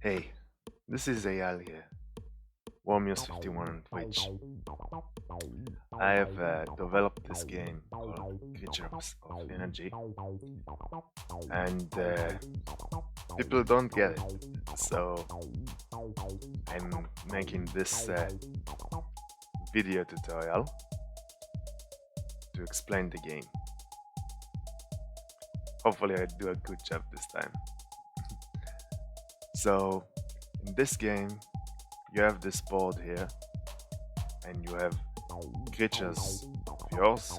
Hey, this is Ayal here, Warmios51 on Twitch. I have developed this game called Creatures of Energy, and people don't get it, so I'm making this video tutorial to explain the game. Hopefully I do a good job this time. So, in this game, you have this board here, and you have creatures of yours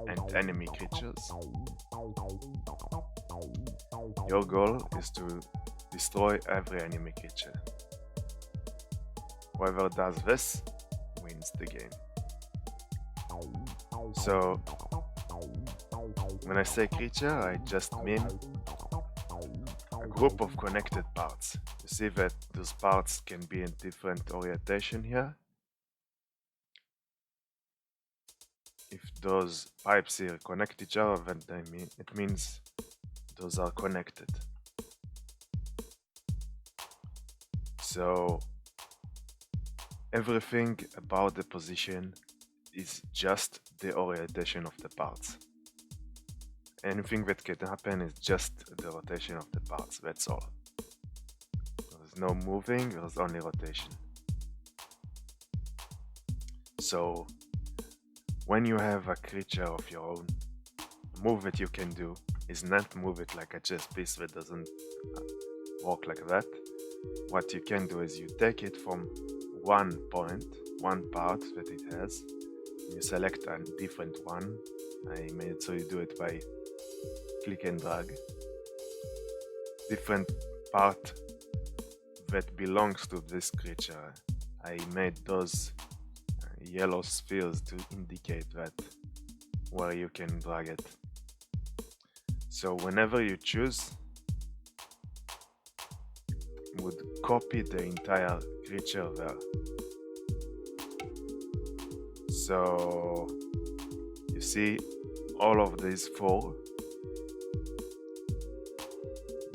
and enemy creatures. Your goal is to destroy every enemy creature. Whoever does this wins the game. So, when I say creature, I just mean a group of connected parts. You see that those parts can be in different orientation here. If those pipes here connect each other, then it means those are connected. So everything about the position is just the orientation of the parts. Anything that can happen is just the rotation of the parts, that's all. There's no moving, there's only rotation. So when you have a creature of your own, the move that you can do is not move it like a chess piece that doesn't work like that. What you can do is you take it from one point, one part that it has, you select a different one. I made it so you do it by click and drag. Different part that belongs to this creature. I made those yellow spheres to indicate that where you can drag it. So whenever you choose, you would copy the entire creature there. So you see all of these four,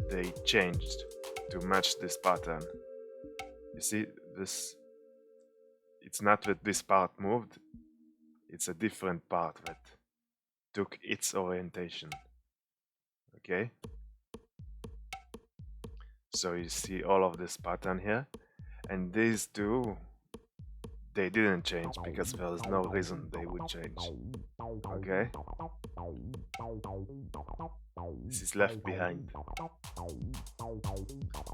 they changed to match this pattern. You see this, it's not that this part moved, it's a different part that took its orientation. Okay? So you see all of this pattern here, and these two, they didn't change because there was no reason they would change. Okay? This is left behind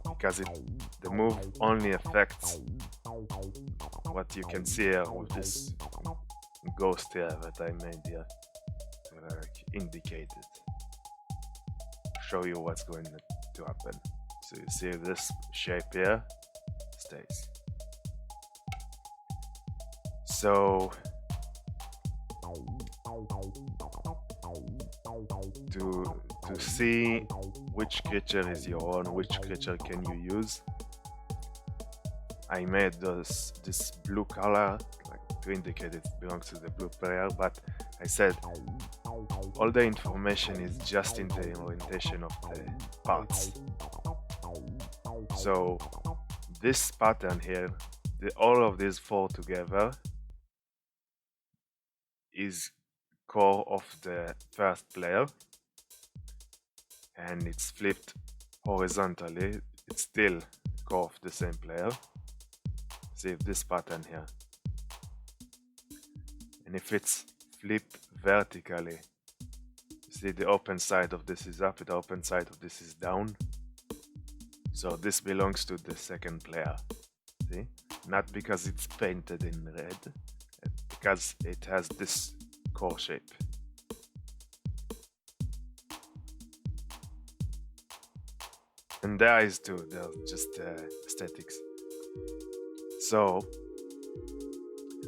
because the move only affects what you can see here with this ghost here that I made here to indicate it, show you what's going to happen. So you see this shape here stays. So to see which creature is your own, which creature can you use, I made this blue color like to indicate it belongs to the blue player, but I said all the information is just in the orientation of the parts. So this pattern here, all of these four together is core of the first player, and it's flipped horizontally, it's still core of the same player. See this pattern here, and if it's flipped vertically, see the open side of this is up, the open side of this is down. So this belongs to the second player. See, not because it's painted in red, because it has this core shape. And the eyes too, they're just aesthetics. So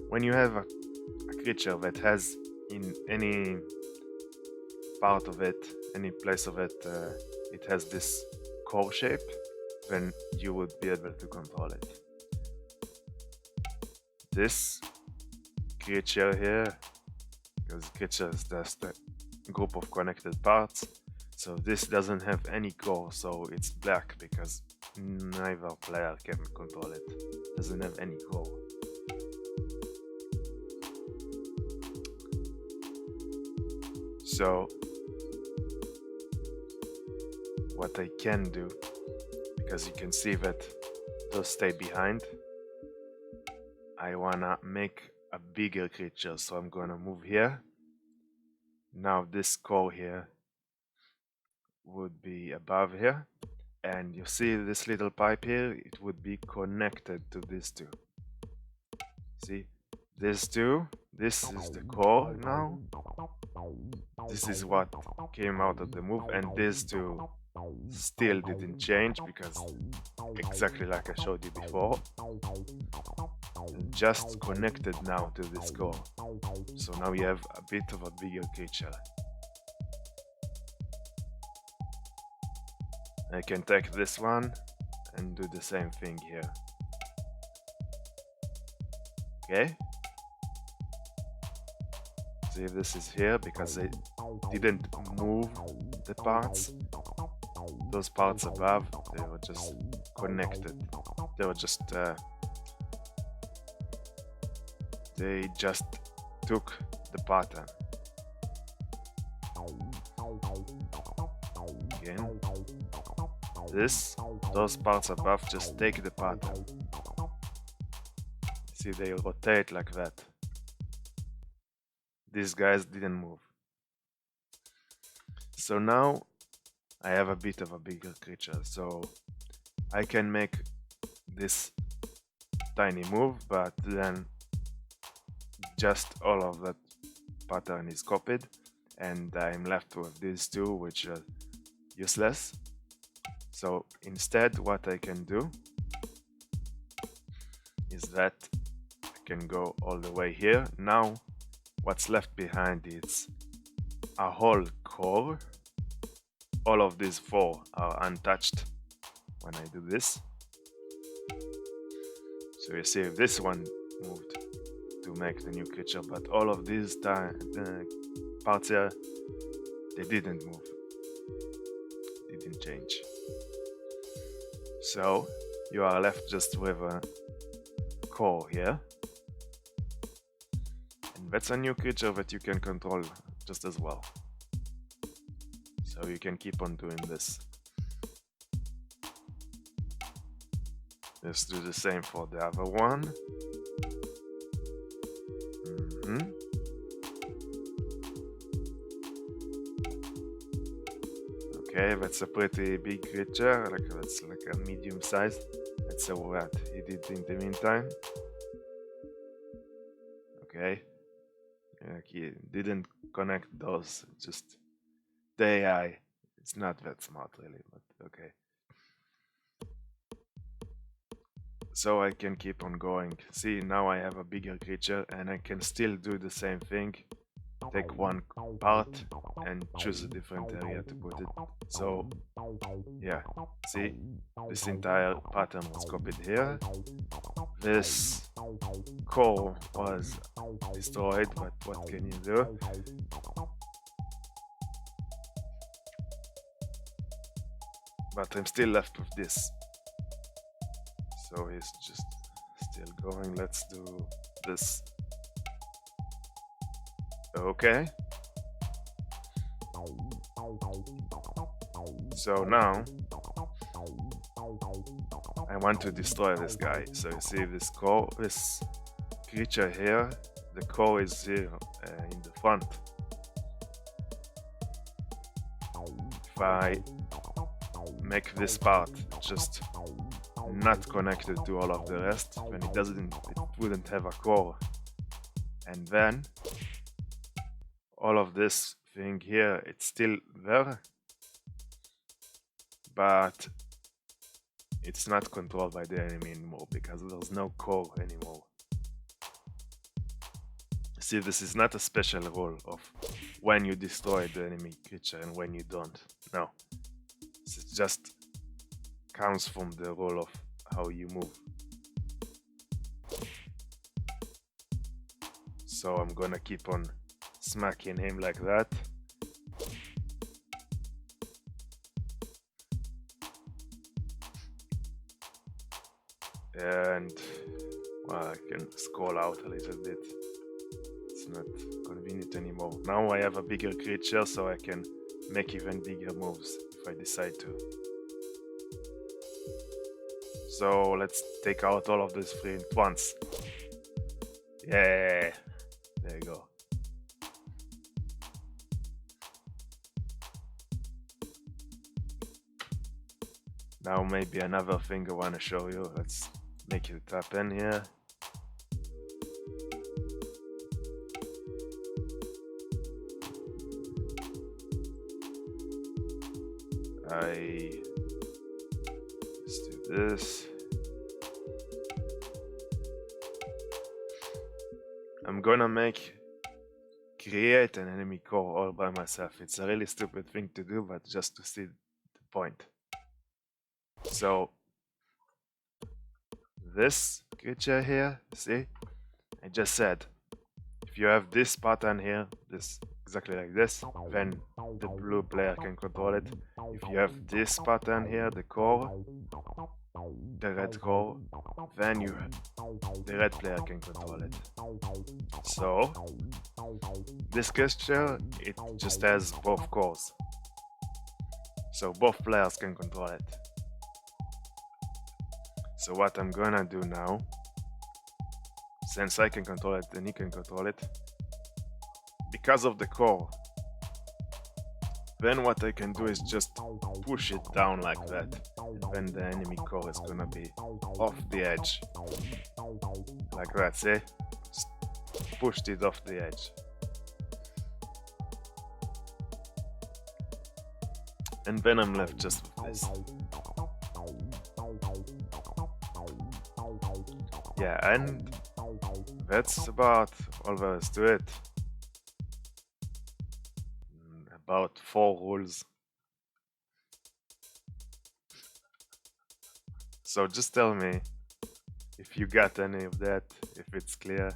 when you have a creature that has in any part of it, any place of it, it has this core shape, then you would be able to control it. This creature here, because creature is just a group of connected parts, So this doesn't have any core, so it's black because neither player can control it. Doesn't have any core. So what I can do, because you can see that those stay behind, I wanna make a bigger creature, so I'm gonna move here. Now this core here would be above here, and you see this little pipe here, it would be connected to these two. See, these two, this is the core now. This is what came out of the move, and these two still didn't change because exactly like I showed you before, just connected now to this core. So now you have a bit of a bigger creature. I can take this one and do the same thing here. Okay? See, this is here because they didn't move the parts. Those parts above, they were just connected. They were just they just took the pattern. Again, those parts above just take the pattern. See, they rotate like that. These guys didn't move. So now I have a bit of a bigger creature, so I can make this tiny move, but then just all of that pattern is copied, and I'm left with these two, which are useless. So instead, what I can do is that I can go all the way here. Now what's left behind is a whole core. All of these four are untouched when I do this. So you see this one moved to make the new creature, but all of these parts here, they didn't move, didn't change. So you are left just with a core here, and that's a new creature that you can control just as well. So you can keep on doing this. Let's do the same for the other one. Okay, that's a pretty big creature, that's like a medium size. Let's see what he did in the meantime. Okay, he didn't connect those, just the AI. It's not that smart really, but okay. So I can keep on going. See, now I have a bigger creature and I can still do the same thing. Take one part and choose a different area to put it. So yeah, see, this entire pattern was copied here. This core was destroyed, but what can you do? But I'm still left with this. So he's just still going. Let's do this. Okay. So now I want to destroy this guy. So you see this core, this creature here, the core is here in the front. If I make this part just not connected to all of the rest, then it wouldn't have a core. And then all of this thing here, it's still there, but it's not controlled by the enemy anymore because there's no core anymore. See, this is not a special rule of when you destroy the enemy creature and when you don't. No, it just comes from the rule of how you move. So I'm gonna keep on smacking him like that. And well, I can scroll out a little bit. It's not convenient anymore. Now I have a bigger creature, so I can make even bigger moves if I decide to. So let's take out all of these three at once. Yeah, there you go. Now maybe another thing I want to show you. Let's make it happen here. Let's do this. I'm gonna create an enemy core all by myself. It's a really stupid thing to do, but just to see the point. So this creature here, see? I just said, if you have this pattern here, this exactly like this, then the blue player can control it. If you have this pattern here, the core, the red core, then the red player can control it. So this creature, it just has both cores, so both players can control it. So what I'm gonna do now, since I can control it and he can control it, because of the core, then what I can do is just push it down like that, and then the enemy core is gonna be off the edge, like that, see? Just pushed it off the edge. And then I'm left just with this. Yeah, and that's about all there is to it. About 4 rules. So just tell me if you got any of that, if it's clear.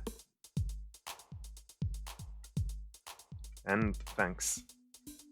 And thanks.